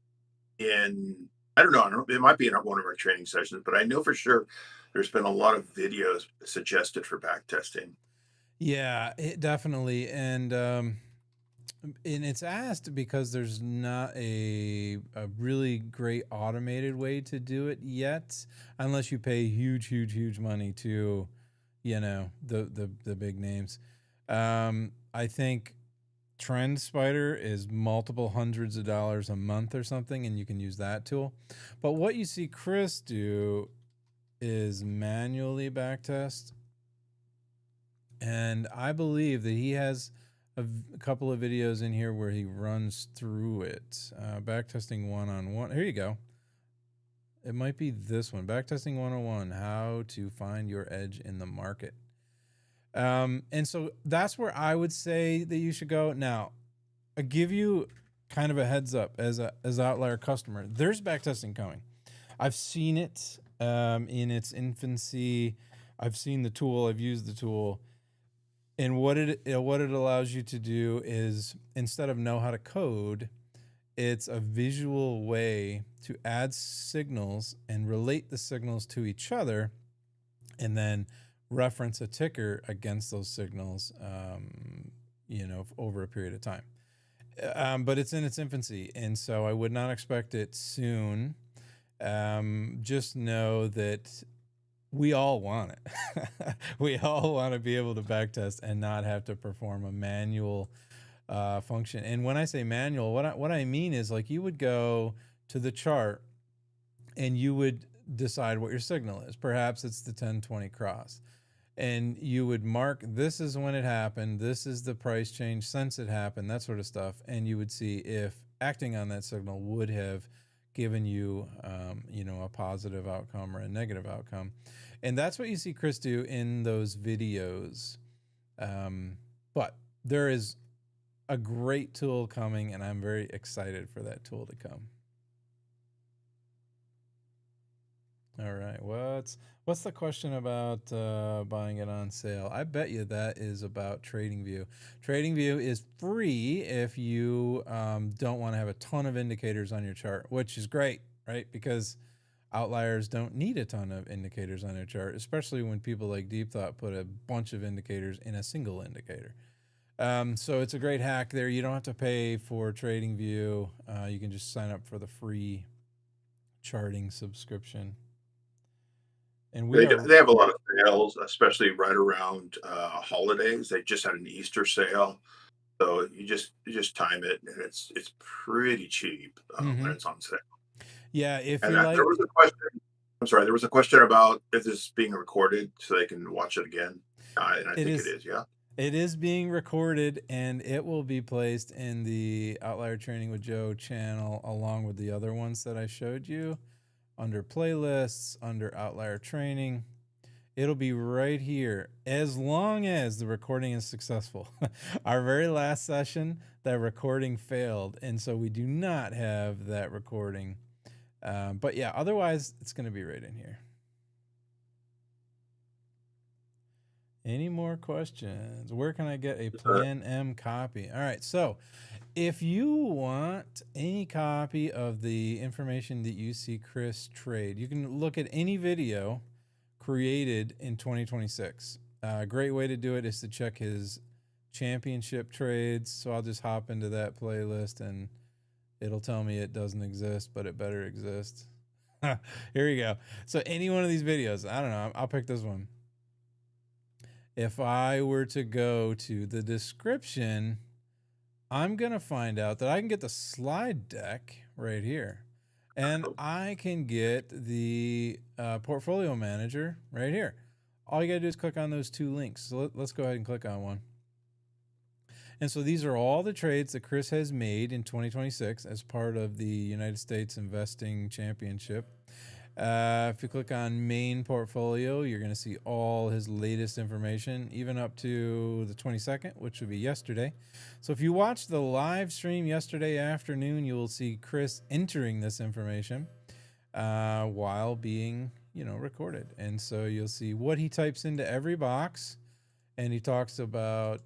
in, I don't know, it might be in one of our training sessions, but I know for sure there's been a lot of videos suggested for backtesting. Yeah, definitely. And it's asked because there's not a really great automated way to do it yet, unless you pay huge money to, you know, the big names. I think TrendSpider is multiple hundreds of dollars a month or something, and you can use that tool. But what you see Chris do is manually backtest. And I believe that he has a couple of videos in here where he runs through it. Backtesting 101. Here you go. It might be this one. Backtesting 101, how to find your edge in the market. And so that's where I would say that you should go. Now, I give you kind of a heads up as an Ovtlyr customer. There's backtesting coming. I've seen it in its infancy. I've seen the tool. I've used the tool. And what it allows you to do is, instead of know how to code, it's a visual way to add signals and relate the signals to each other, and then reference a ticker against those signals, you know, over a period of time. But it's in its infancy, and so I would not expect it soon. Just know that we all want it. We all want to be able to backtest and not have to perform a manual function. And when I say manual, what I mean is, like, you would go to the chart and you would decide what your signal is. Perhaps it's the 10-20 cross. And you would mark, this is when it happened, this is the price change since it happened, that sort of stuff. And you would see if acting on that signal would have given you, you know, a positive outcome or a negative outcome. And that's what you see Chris do in those videos. But there is a great tool coming, and I'm very excited for that tool to come. All right, what's the question about buying it on sale? I bet you that is about TradingView. TradingView is free if you don't want to have a ton of indicators on your chart, which is great, right? Because outliers don't need a ton of indicators on their chart, especially when people like DeepThought put a bunch of indicators in a single indicator. So it's a great hack there. You don't have to pay for TradingView. You can just sign up for the free charting subscription. And they have a lot of sales, especially right around holidays. They just had an Easter sale, so you just time it, and it's pretty cheap when it's on sale. Yeah, if and you like, there was a question. I'm sorry, there was a question about if this is being recorded so they can watch it again. And I think it is. Yeah, it is being recorded, and it will be placed in the Outlier Training with Joe channel along with the other ones that I showed you. Under playlists, under Outlier Training, it'll be right here as long as the recording is successful. Our very last session, that recording failed, and so we do not have that recording. But yeah, otherwise it's going to be right in here. Any more questions? Where can I get a Plan M copy? All right, so if you want any copy of the information that you see Chris trade, you can look at any video created in 2026. A great way to do it is to check his championship trades. So I'll just hop into that playlist and it'll tell me it doesn't exist, but it better exist. Here we go. So any one of these videos, I don't know, I'll pick this one. If I were to go to the description, I'm going to find out that I can get the slide deck right here. And I can get the portfolio manager right here. All you got to do is click on those two links. So let's go ahead and click on one. And so these are all the trades that Chris has made in 2026 as part of the United States Investing Championship. If you click on main portfolio, you're going to see all his latest information, even up to the 22nd, which would be yesterday. So if you watched the live stream yesterday afternoon, you will see Chris entering this information while being, you know, recorded. And so you'll see what he types into every box. And he talks about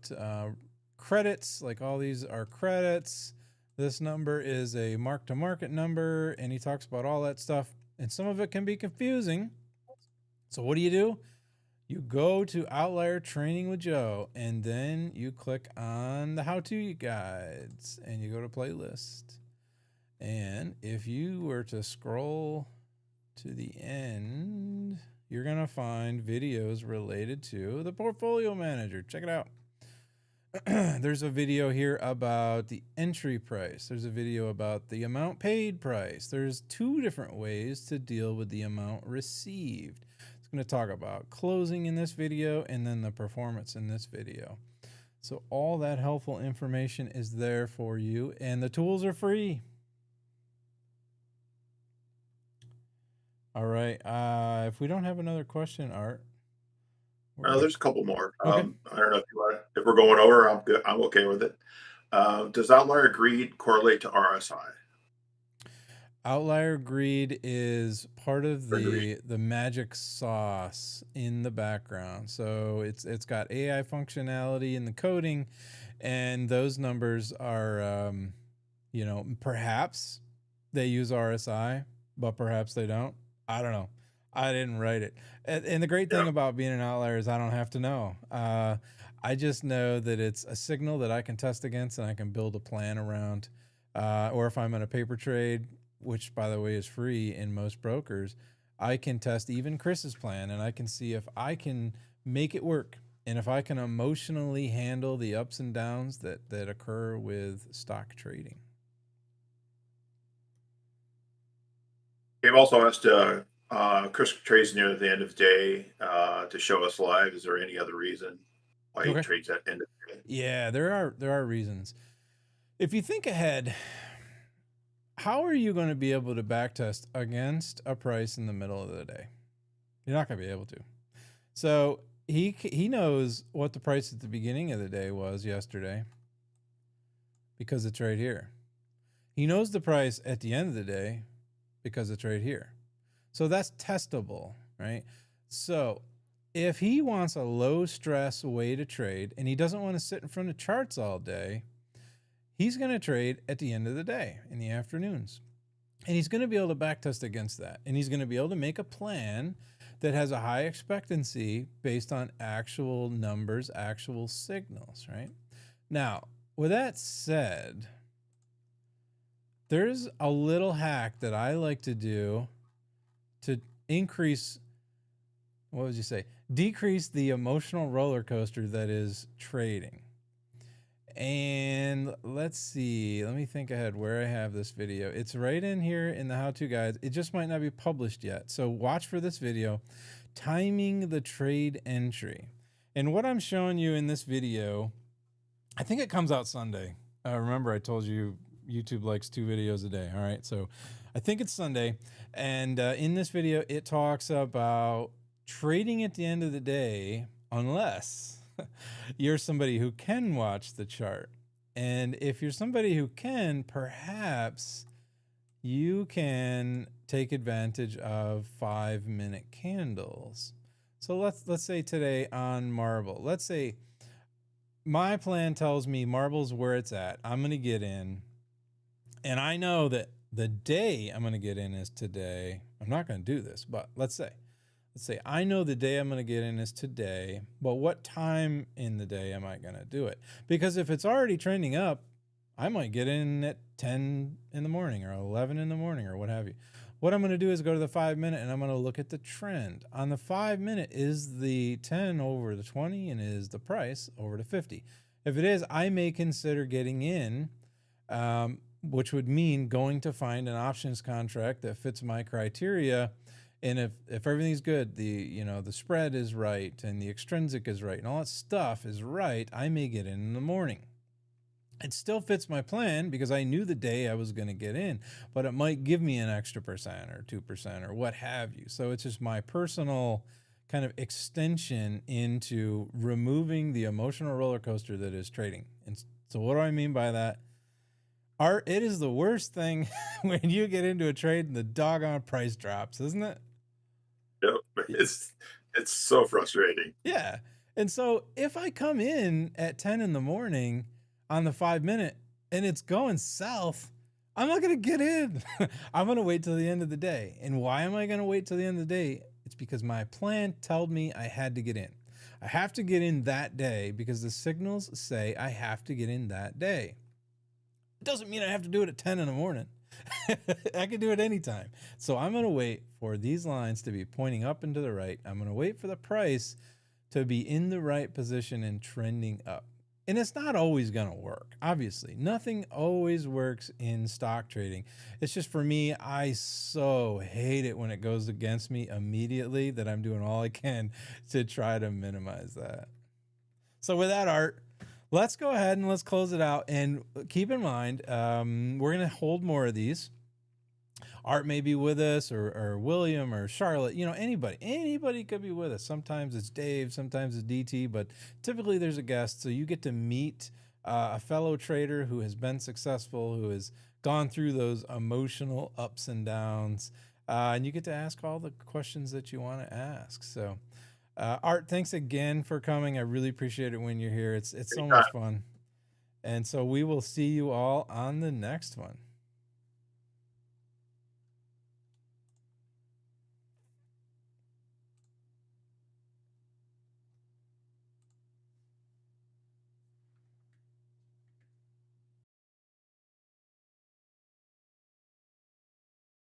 credits, like all these are credits. This number is a mark-to-market number, and he talks about all that stuff. And some of it can be confusing. So what do? You go to Outlier Training with Joe, and then you click on the how-to guides, and you go to playlist. And if you were to scroll to the end, you're going to find videos related to the Portfolio Manager. Check it out. There's a video here about the entry price. There's a video about the amount paid price. There's two different ways to deal with the amount received. It's going to talk about closing in this video and then the performance in this video. So all that helpful information is there for you, and the tools are free. All right. If we don't have another question, Art. There's a couple more. Okay. I don't know if we're going over. I'm good. I'm okay with it. Does outlier greed correlate to RSI? Outlier greed is part of the magic sauce in the background. So it's got AI functionality in the coding, and those numbers are, you know, perhaps they use RSI, but perhaps they don't. I don't know. I didn't write it. And the great thing about being an outlier is I don't have to know. I just know that it's a signal that I can test against and I can build a plan around. Or if I'm in a paper trade, which by the way is free in most brokers, I can test even Chris's plan and I can see if I can make it work and if I can emotionally handle the ups and downs that occur with stock trading. They've also asked Chris trades near the end of the day to show us live. Is there any other reason why he trades at end of the day? Yeah, there are reasons. If you think ahead, how are you going to be able to backtest against a price in the middle of the day? You're not going to be able to. So he knows what the price at the beginning of the day was yesterday because it's right here. He knows the price at the end of the day because it's right here. So that's testable, right? So if he wants a low stress way to trade and he doesn't want to sit in front of charts all day, he's going to trade at the end of the day in the afternoons. And he's going to be able to backtest against that. And he's going to be able to make a plan that has a high expectancy based on actual numbers, actual signals, right? Now, with that said, there's a little hack that I like to do to increase, what would you say? Decrease the emotional roller coaster that is trading. And let's see, let me think ahead where I have this video. It's right in here in the how-to guides. It just might not be published yet. So watch for this video, timing the trade entry. And what I'm showing you in this video, I think it comes out Sunday. Remember, I told you YouTube likes 2 videos a day. All right. So I think it's Sunday. And in this video, it talks about trading at the end of the day, unless you're somebody who can watch the chart. And if you're somebody who can, perhaps you can take advantage of 5-minute candles. So let's say today on Marble, let's say my plan tells me Marble's where it's at. I'm going to get in. And I know that the day I'm going to get in is today. I'm not going to do this, but let's say I know the day I'm going to get in is today, but what time in the day am I going to do it? Because if it's already trending up, I might get in at 10 in the morning or 11 in the morning or what have you. What I'm going to do is go to the 5-minute and I'm going to look at the trend. On the 5-minute, is the 10 over the 20 and is the price over the 50? If it is, I may consider getting in, which would mean going to find an options contract that fits my criteria. And if everything's good, the spread is right and the extrinsic is right and all that stuff is right, I may get in the morning. It still fits my plan because I knew the day I was going to get in, but it might give me an extra % or 2% or what have you. So it's just my personal kind of extension into removing the emotional roller coaster that is trading. And so what do I mean by that? Art, it is the worst thing when you get into a trade and the doggone price drops, isn't it? Yep. It's so frustrating. Yeah. And so if I come in at 10 in the morning on the 5-minute and it's going south, I'm not going to get in. I'm going to wait till the end of the day. And why am I going to wait till the end of the day? It's because my plan told me I had to get in. I have to get in that day because the signals say I have to get in that day. It doesn't mean I have to do it at 10 in the morning. I can do it anytime. So I'm going to wait for these lines to be pointing up and to the right. I'm going to wait for the price to be in the right position and trending up. And it's not always going to work. Obviously, nothing always works in stock trading. It's just for me, I so hate it when it goes against me immediately that I'm doing all I can to try to minimize that. So with that, Art, let's go ahead and let's close it out. And keep in mind, we're going to hold more of these. Art may be with us, or William, or Charlotte, anybody could be with us. Sometimes it's Dave, sometimes it's DT, but typically there's a guest. So you get to meet a fellow trader who has been successful, who has gone through those emotional ups and downs. And you get to ask all the questions that you want to ask. So Art, thanks again for coming. I really appreciate it when you're here. It's so much fun. And so we will see you all on the next one.